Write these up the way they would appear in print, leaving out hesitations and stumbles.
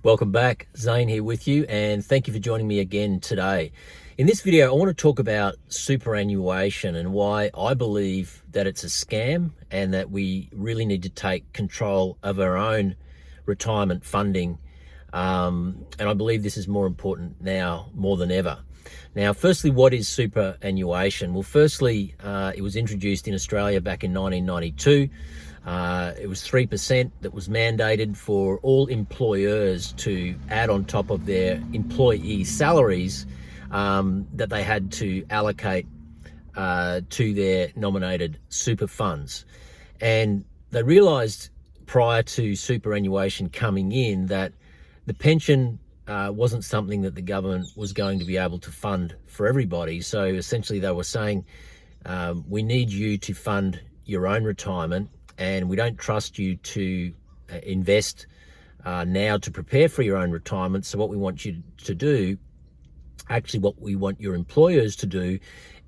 Welcome back, Zane here with you, and thank you for joining me again today. In this video, I want to talk about superannuation and why I believe that it's a scam and that we really need to take control of our own retirement funding. And I believe this is more important now more than ever. Now, firstly, what is superannuation? Well, firstly, it was introduced in Australia back in 1992. It was 3% that was mandated for all employers to add on top of their employee salaries that they had to allocate to their nominated super funds. And they realised prior to superannuation coming in that the pension wasn't something that the government was going to be able to fund for everybody. So essentially they were saying, we need you to fund your own retirement, and we don't trust you to invest now to prepare for your own retirement. So what we want you to do, actually what we want your employers to do,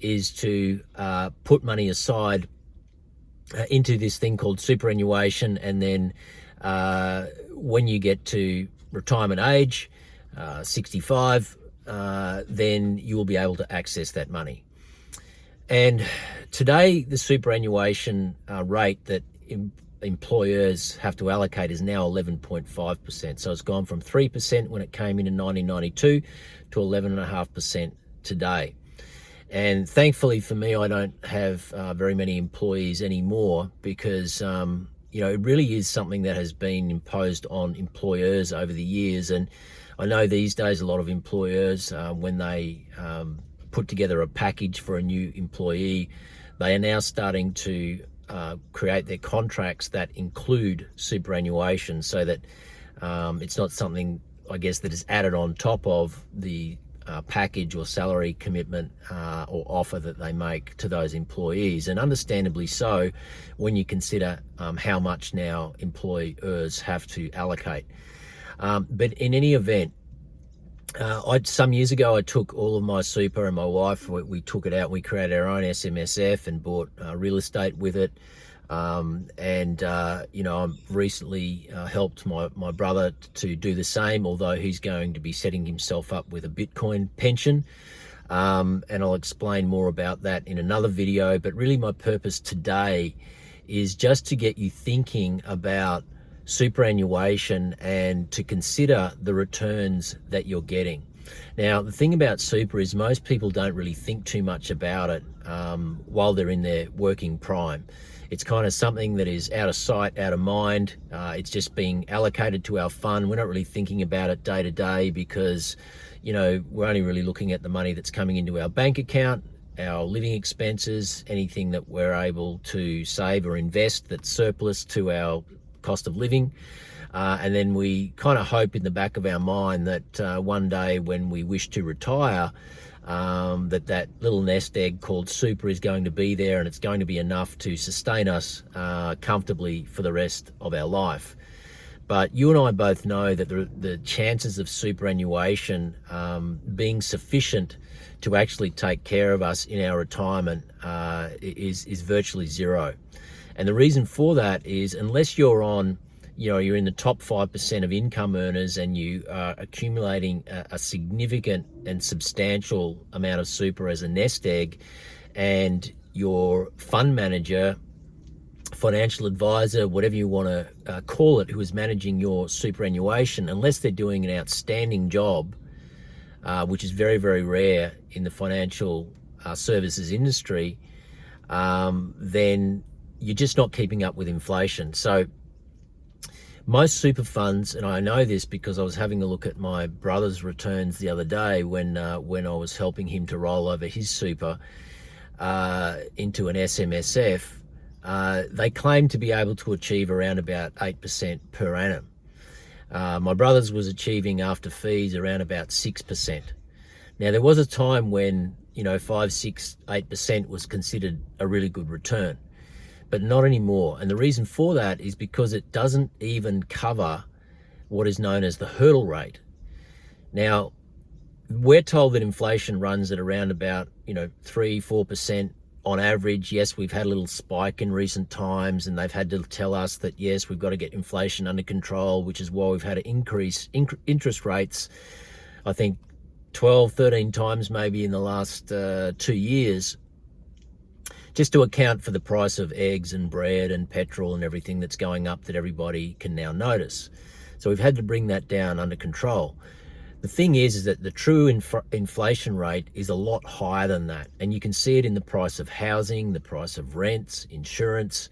is to put money aside into this thing called superannuation, and then when you get to retirement age, 65, then you will be able to access that money. And today, the superannuation rate that employers have to allocate is now 11.5%. So it's gone from 3% when it came in 1992 to 11.5% today. And thankfully for me, I don't have very many employees anymore because it really is something that has been imposed on employers over the years. And I know these days a lot of employers, when they put together a package for a new employee, they are now starting to create their contracts that include superannuation, so that it's not something, I guess, that is added on top of the package or salary commitment or offer that they make to those employees. And understandably so, when you consider how much now employers have to allocate. But in any event, some years ago, I took all of my super, and my wife, we took it out. We created our own SMSF and bought real estate with it. I've recently helped my brother to do the same, although he's going to be setting himself up with a Bitcoin pension. And I'll explain more about that in another video. But really my purpose today is just to get you thinking about superannuation and to consider the returns that you're getting. Now, the thing about super is most people don't really think too much about it while they're in their working prime. It's kind of something that is out of sight, out of mind. It's just being allocated to our fund. We're not really thinking about it day to day because, we're only really looking at the money that's coming into our bank account, our living expenses, anything that we're able to save or invest that's surplus to our cost of living. And then we kind of hope in the back of our mind that one day when we wish to retire, that little nest egg called super is going to be there, and it's going to be enough to sustain us comfortably for the rest of our life. But you and I both know that the chances of superannuation being sufficient to actually take care of us in our retirement is virtually zero. And the reason for that is, unless you're you're in the top 5% of income earners and you are accumulating a significant and substantial amount of super as a nest egg, and your fund manager, financial advisor, whatever you want to call it, who is managing your superannuation, unless they're doing an outstanding job, which is very, very rare in the financial services industry, then you're just not keeping up with inflation. So most super funds, and I know this because I was having a look at my brother's returns the other day when I was helping him to roll over his super into an SMSF, they claim to be able to achieve around about 8% per annum. My brother's was achieving after fees around about 6%. Now, there was a time when 5, 6, 8% was considered a really good return, but not anymore. And the reason for that is because it doesn't even cover what is known as the hurdle rate. Now, we're told that inflation runs at around about 3, 4% on average, yes, we've had a little spike in recent times, and they've had to tell us that, yes, we've got to get inflation under control, which is why we've had to increase interest rates, I think 12, 13 times maybe in the last 2 years, just to account for the price of eggs and bread and petrol and everything that's going up that everybody can now notice. So we've had to bring that down under control. The thing is that the true inflation rate is a lot higher than that. And you can see it in the price of housing, the price of rents, insurance.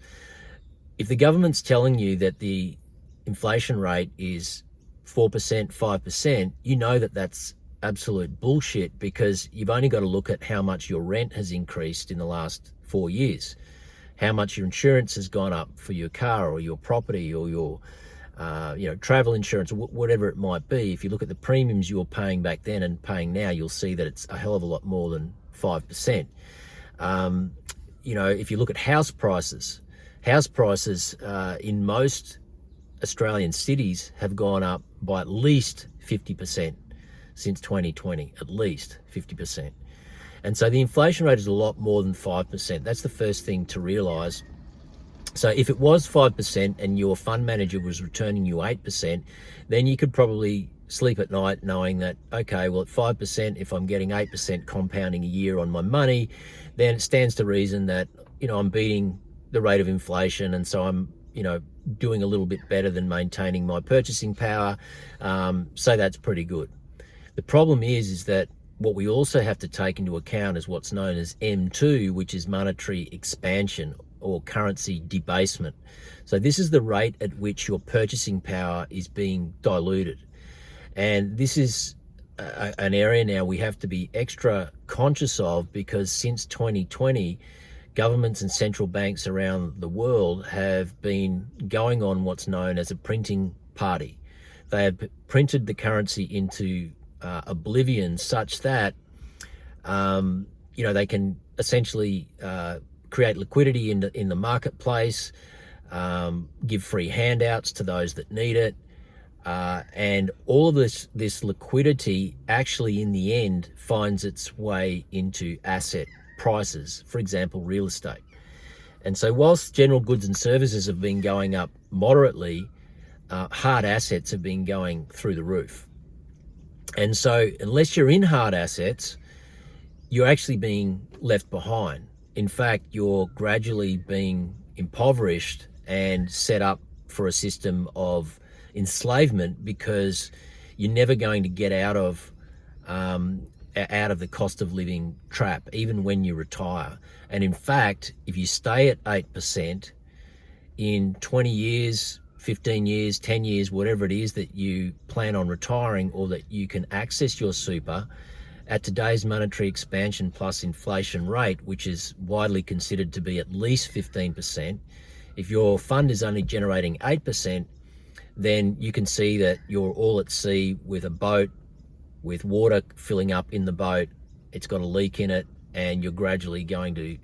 If the government's telling you that the inflation rate is 4%, 5%, you know that that's absolute bullshit, because you've only got to look at how much your rent has increased in the last 4 years, how much your insurance has gone up for your car or your property or your travel insurance, or whatever it might be. If you look at the premiums you were paying back then and paying now, you'll see that it's a hell of a lot more than 5%. If you look at house prices in most Australian cities have gone up by at least 50% since 2020, at least 50%. And so the inflation rate is a lot more than 5%. That's the first thing to realise. So if it was 5% and your fund manager was returning you 8%, then you could probably sleep at night knowing that, okay, well, at 5%, if I'm getting 8% compounding a year on my money, then it stands to reason that, I'm beating the rate of inflation, and so I'm, doing a little bit better than maintaining my purchasing power. So that's pretty good. The problem is that what we also have to take into account is what's known as M2, which is monetary expansion or currency debasement. So this is the rate at which your purchasing power is being diluted. And this is an area now we have to be extra conscious of, because since 2020, governments and central banks around the world have been going on what's known as a printing party. They have printed the currency into oblivion, such that they can essentially create liquidity in the marketplace, give free handouts to those that need it, and all of this liquidity actually in the end finds its way into asset prices, for example, real estate. And so whilst general goods and services have been going up moderately, hard assets have been going through the roof. And so unless you're in hard assets, you're actually being left behind. In fact, you're gradually being impoverished and set up for a system of enslavement, because you're never going to get out of the cost of living trap, even when you retire. And in fact, if you stay at 8% in 20 years, 15 years, 10 years, whatever it is that you plan on retiring, or that you can access your super at today's monetary expansion plus inflation rate, which is widely considered to be at least 15%, if your fund is only generating 8%, then you can see that you're all at sea with a boat, with water filling up in the boat, it's got a leak in it, and you're gradually going to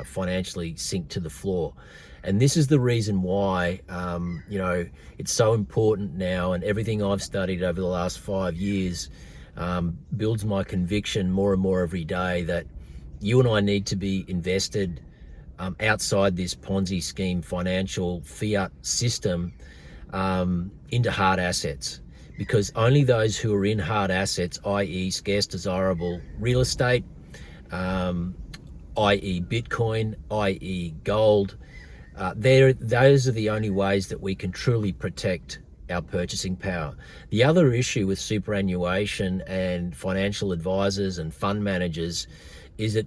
financially sink to the floor. And this is the reason why, it's so important now, and everything I've studied over the last 5 years builds my conviction more and more every day that you and I need to be invested outside this Ponzi scheme financial fiat system into hard assets. Because only those who are in hard assets, i.e. scarce desirable real estate, i.e. Bitcoin, i.e. gold, those are the only ways that we can truly protect our purchasing power. The other issue with superannuation and financial advisors and fund managers is that,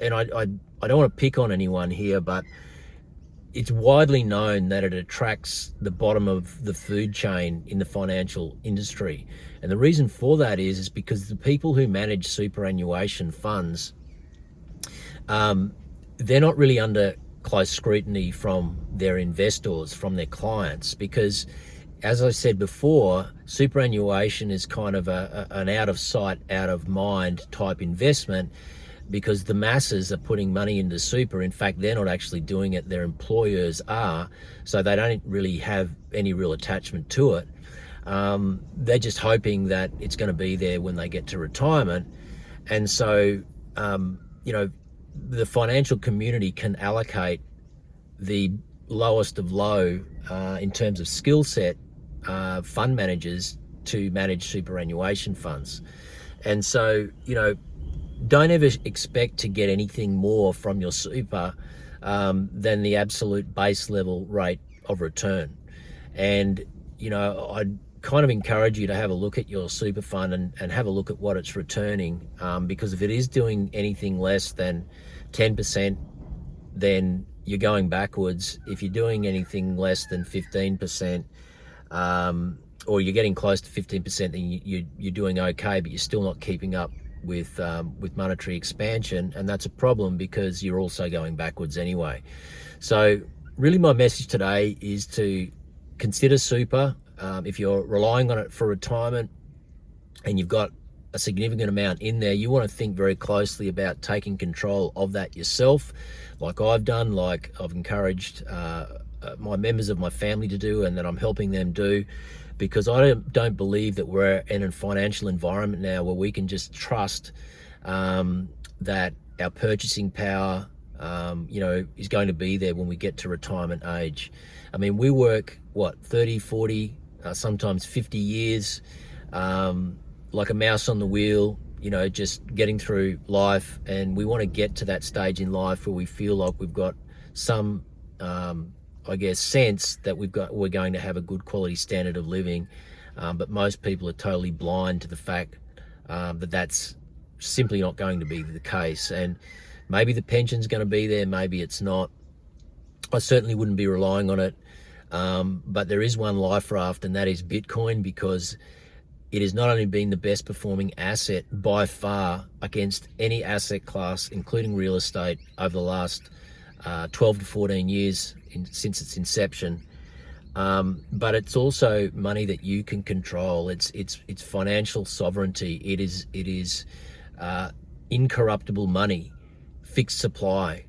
and I don't want to pick on anyone here, but it's widely known that it attracts the bottom of the food chain in the financial industry. And the reason for that is because the people who manage superannuation funds, they're not really under close scrutiny from their investors, from their clients, because as I said before, superannuation is kind of an out of sight, out of mind type investment, because the masses are putting money into super. In fact, they're not actually doing it, their employers are, so they don't really have any real attachment to it. They're just hoping that it's going to be there when they get to retirement. And so, the financial community can allocate the lowest of low in terms of skill set fund managers to manage superannuation funds. And so, don't ever expect to get anything more from your super than the absolute base level rate of return. And, I'd kind of encourage you to have a look at your super fund and have a look at what it's returning, because if it is doing anything less than 10%, then you're going backwards. If you're doing anything less than 15%, or you're getting close to 15%, then you're doing okay, but you're still not keeping up with monetary expansion, and that's a problem because you're also going backwards anyway. So really my message today is to consider super. If you're relying on it for retirement and you've got a significant amount in there, you want to think very closely about taking control of that yourself, like I've done, like I've encouraged my members of my family to do, and that I'm helping them do, because I don't believe that we're in a financial environment now where we can just trust that our purchasing power is going to be there when we get to retirement age. I mean, we work 30, 40, sometimes 50 years, like a mouse on the wheel, just getting through life, and we want to get to that stage in life where we feel like we've got some sense that we're going to have a good quality standard of living, but most people are totally blind to the fact that that's simply not going to be the case. And maybe the pension's going to be there, maybe it's not. I certainly wouldn't be relying on it, but there is one life-raft, and that is Bitcoin, because it has not only been the best performing asset by far against any asset class, including real estate, over the last 12 to 14 years since its inception, but it's also money that you can control. It's financial sovereignty. It is incorruptible money, fixed supply.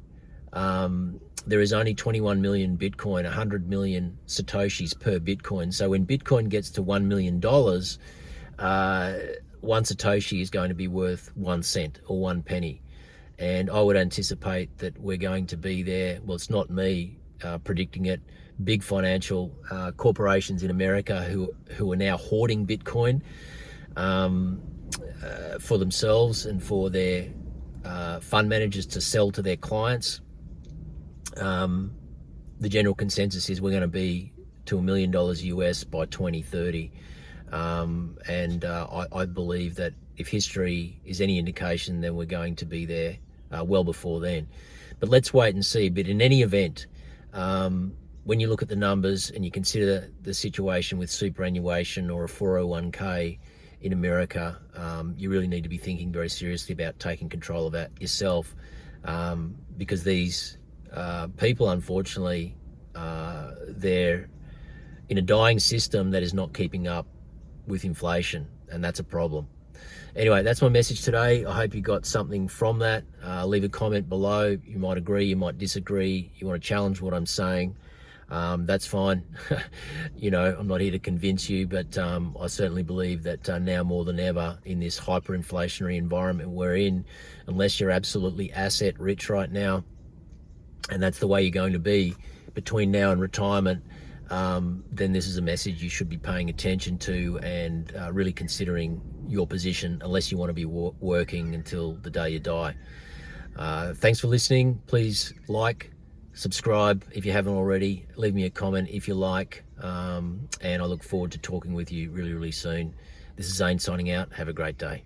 There is only 21 million Bitcoin, 100 million Satoshis per Bitcoin. So when Bitcoin gets to $1 million, one Satoshi is going to be worth 1 cent or 1 penny. And I would anticipate that we're going to be there. Well, it's not me predicting it. Big financial corporations in America who are now hoarding Bitcoin for themselves and for their fund managers to sell to their clients. The general consensus is we're going to be to $1 million US by 2030. And I believe that if history is any indication, then we're going to be there well before then. But let's wait and see. But in any event, when you look at the numbers and you consider the situation with superannuation or a 401k in America, you really need to be thinking very seriously about taking control of that yourself, because these people, unfortunately, they're in a dying system that is not keeping up with inflation, and that's a problem. Anyway, that's my message today. I hope you got something from that. Leave a comment below. You might agree, you might disagree, you want to challenge what I'm saying. That's fine. I'm not here to convince you, but I certainly believe that now more than ever in this hyperinflationary environment we're in, unless you're absolutely asset rich right now, and that's the way you're going to be between now and retirement, then this is a message you should be paying attention to and really considering your position, unless you want to be working until the day you die. Thanks for listening. Please like, subscribe if you haven't already. Leave me a comment if you like, and I look forward to talking with you really, really soon. This is Zane signing out. Have a great day.